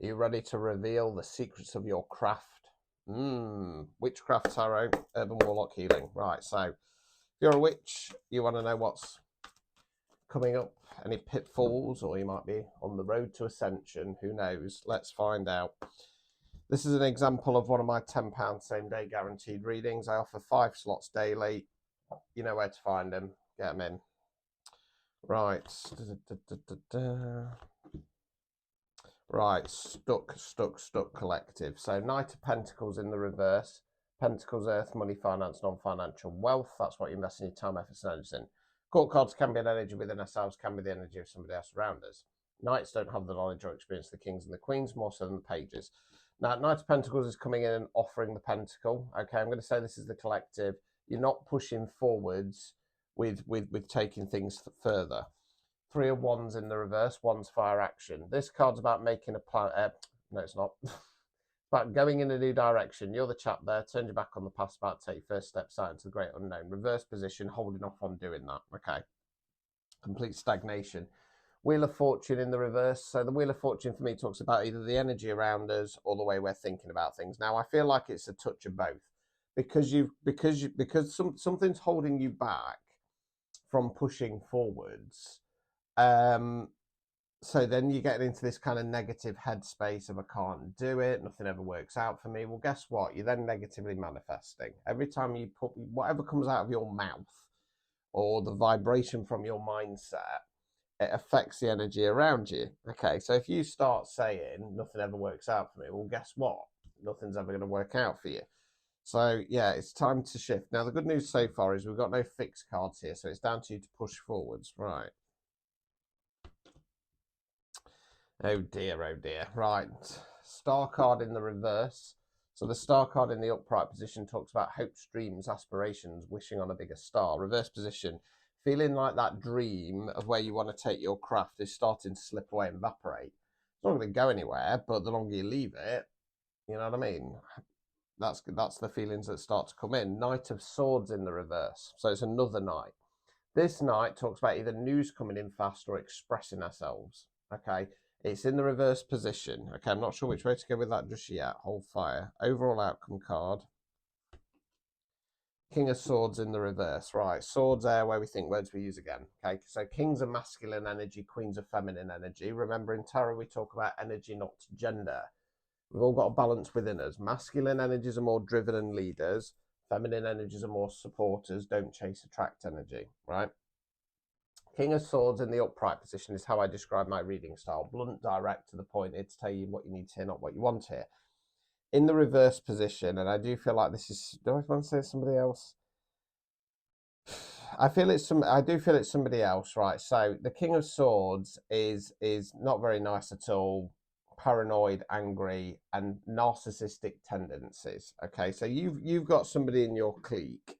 Are you ready to reveal the secrets of your craft? Witchcraft, tarot, urban warlock healing. Right, so if you're a witch, you want to know what's coming up, any pitfalls, or you might be on the road to ascension. Who knows? Let's find out. This is an example of one of my £10 same day guaranteed readings. I offer 5 slots daily. You know where to find them. Get them in. Right. Right, stuck collective. So Knight of Pentacles in the reverse. Pentacles, earth, money, finance, non-financial wealth. That's what you're investing your time, efforts, and energy in. Court cards can be an energy within ourselves, can be the energy of somebody else around us. Knights don't have the knowledge or experience of the kings and the queens, more so than the pages. Now, Knight of Pentacles is coming in and offering the pentacle. Okay, I'm going to say this is the collective. You're not pushing forwards with taking things further. 3 of Wands in the reverse, Wands fire action. This card's about making a plan. No, it's not. It's about going in a new direction. You're the chap there. Turn your back on the past, about to take your first steps out into the great unknown. Reverse position, holding off on doing that. Okay. Complete stagnation. Wheel of Fortune in the reverse. So the Wheel of Fortune for me talks about either the energy around us or the way we're thinking about things. Now I feel like it's a touch of both, because something's holding you back from pushing forwards. So then you get into this kind of negative headspace of I can't do it, nothing ever works out for me. Well, guess what? You're then negatively manifesting. Every time you put whatever comes out of your mouth or the vibration from your mindset, it affects the energy around you. Okay, so if you start saying nothing ever works out for me, well, guess what? Nothing's ever going to work out for you. So yeah, it's time to shift. Now the good news so far is we've got no fixed cards here, so it's down to you to push forwards. Right. Oh dear, oh dear. Right. Star card in the reverse. So the star card in the upright position talks about hopes, dreams, aspirations, wishing on a bigger star. Reverse position, feeling like that dream of where you want to take your craft is starting to slip away and evaporate. It's not going to go anywhere, but the longer you leave it, you know what I mean? That's the feelings that start to come in. Knight of Swords in the reverse. So it's another knight. This knight talks about either news coming in fast or expressing ourselves. Okay. It's in the reverse position. Okay, I'm not sure which way to go with that just yet. Hold fire. Overall outcome card. King of Swords in the reverse. Right, swords there where we think words we use again. Okay, so kings are masculine energy, queens are feminine energy. Remember in tarot we talk about energy, not gender. We've all got a balance within us. Masculine energies are more driven and leaders. Feminine energies are more supporters, don't chase, attract energy, right? King of Swords in the upright position is how I describe my reading style. Blunt, direct, to the point. It's to tell you what you need to hear, not what you want to hear. In the reverse position, and I do feel like this is... Do I want to say somebody else? I do feel it's somebody else, right? So the King of Swords is not very nice at all. Paranoid, angry, and narcissistic tendencies. Okay, so you've got somebody in your clique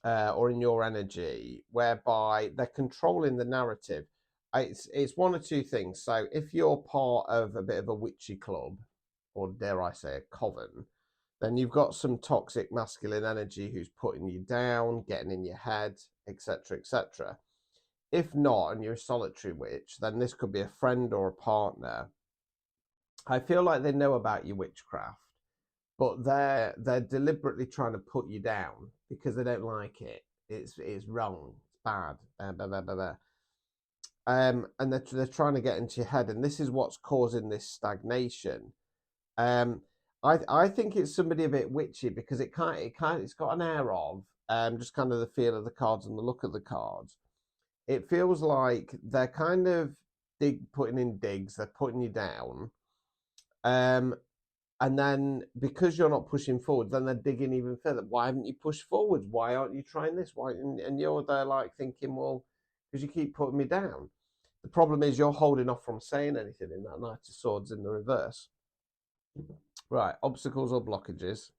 or in your energy whereby they're controlling the narrative. It's one or two things. So if you're part of a bit of a witchy club, or dare I say a coven, then you've got some toxic masculine energy who's putting you down, getting in your head, etc., etc. If not, and you're a solitary witch, then this could be a friend or a partner. I feel like they know about your witchcraft, but they're deliberately trying to put you down because they don't like it. It's wrong. It's bad. And they're trying to get into your head, and this is what's causing this stagnation. I think it's somebody a bit witchy because it's got an air of just kind of the feel of the cards and the look of the cards. It feels like they're kind of putting in digs. They're putting you down. And then because you're not pushing forward, then they're digging even further. Why haven't you pushed forwards? Why aren't you trying this? Why? And you're there like thinking, well, because you keep putting me down. The problem is you're holding off from saying anything in that Knight of Swords in the reverse. Right, obstacles or blockages.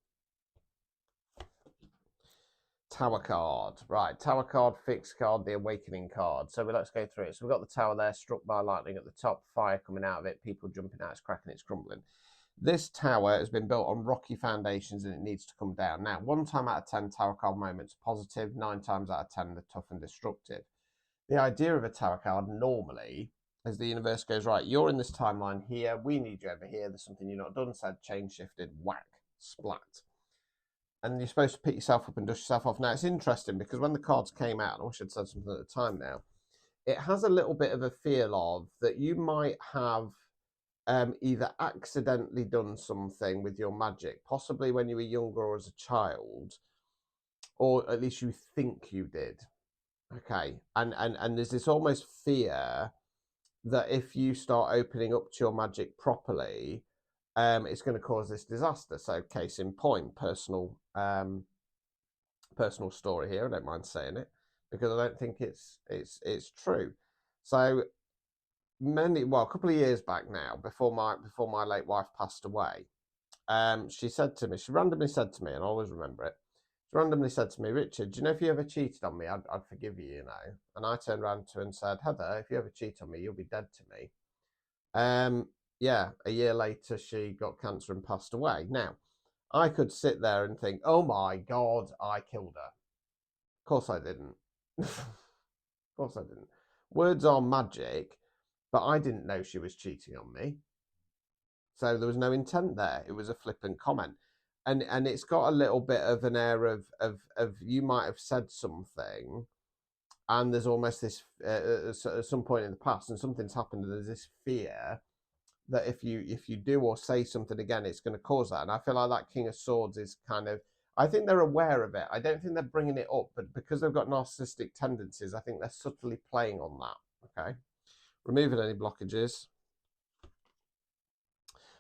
Tower card. Right, Tower card, fixed card, the awakening card. So let's go through it. So we've got the tower there, struck by lightning at the top, fire coming out of it, people jumping out, it's cracking, it's crumbling. This tower has been built on rocky foundations and it needs to come down. Now, 1 time out of 10, tower card moments are positive. 9 times out of 10, they're tough and destructive. The idea of a tower card normally as the universe goes, right, you're in this timeline here, we need you over here, there's something you're not done, said, change shifted, whack, splat. And you're supposed to pick yourself up and dust yourself off. Now, it's interesting because when the cards came out, I wish I'd said something at the time now, it has a little bit of a feel of that you might have either accidentally done something with your magic, possibly when you were younger or as a child, or at least you think you did. Okay, and there's this almost fear that if you start opening up to your magic properly, it's going to cause this disaster. So, case in point, personal story here. I don't mind saying it because I don't think it's true. So, a couple of years back now, before my late wife passed away, she randomly said to me, and I always remember it. She randomly said to me, Richard, do you know if you ever cheated on me, I'd forgive you, you know? And I turned around to her and said, Heather, if you ever cheat on me, you'll be dead to me. Yeah, a year later, she got cancer and passed away. Now, I could sit there and think, oh my God, I killed her. Of course I didn't. Of course I didn't. Words are magic, but I didn't know she was cheating on me. So there was no intent there. It was a flippant comment. And it's got a little bit of an air of you might have said something, and there's almost this at some point in the past, and something's happened, and there's this fear that if you do or say something again, it's going to cause that. And I feel like that King of Swords is kind of, I think they're aware of it. I don't think they're bringing it up, but because they've got narcissistic tendencies, I think they're subtly playing on that. Okay, removing any blockages.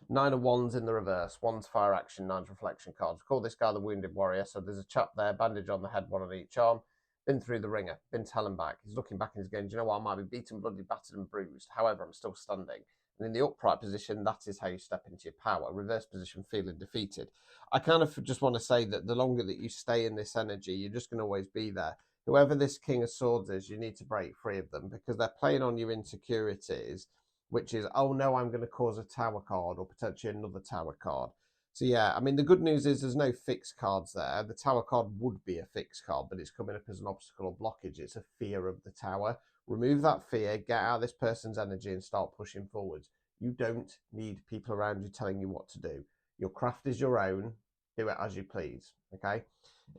9 of Wands in the reverse. Wands fire action, 9's reflection cards. Call this guy the Wounded Warrior. So there's a chap there, bandage on the head, one on each arm. Been through the ringer, been to hell and back. He's looking back and he's going, do you know what? I might be beaten, bloody, battered and bruised. However, I'm still standing. And in the upright position, that is how you step into your power. Reverse position, feeling defeated. I kind of just want to say that the longer that you stay in this energy, you're just going to always be there. Whoever this King of Swords is, you need to break free of them because they're playing on your insecurities, which is, oh no, I'm going to cause a tower card or potentially another tower card. So yeah, I mean, the good news is there's no fixed cards there. The tower card would be a fixed card, but it's coming up as an obstacle or blockage. It's a fear of the tower. Remove that fear, get out of this person's energy and start pushing forwards. You don't need people around you telling you what to do. Your craft is your own. Do it as you please, okay?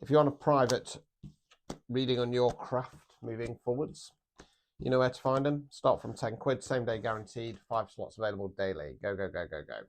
If you want a private reading on your craft moving forwards, you know where to find them. Start from £10, same day guaranteed, 5 slots available daily. Go, go, go, go, go.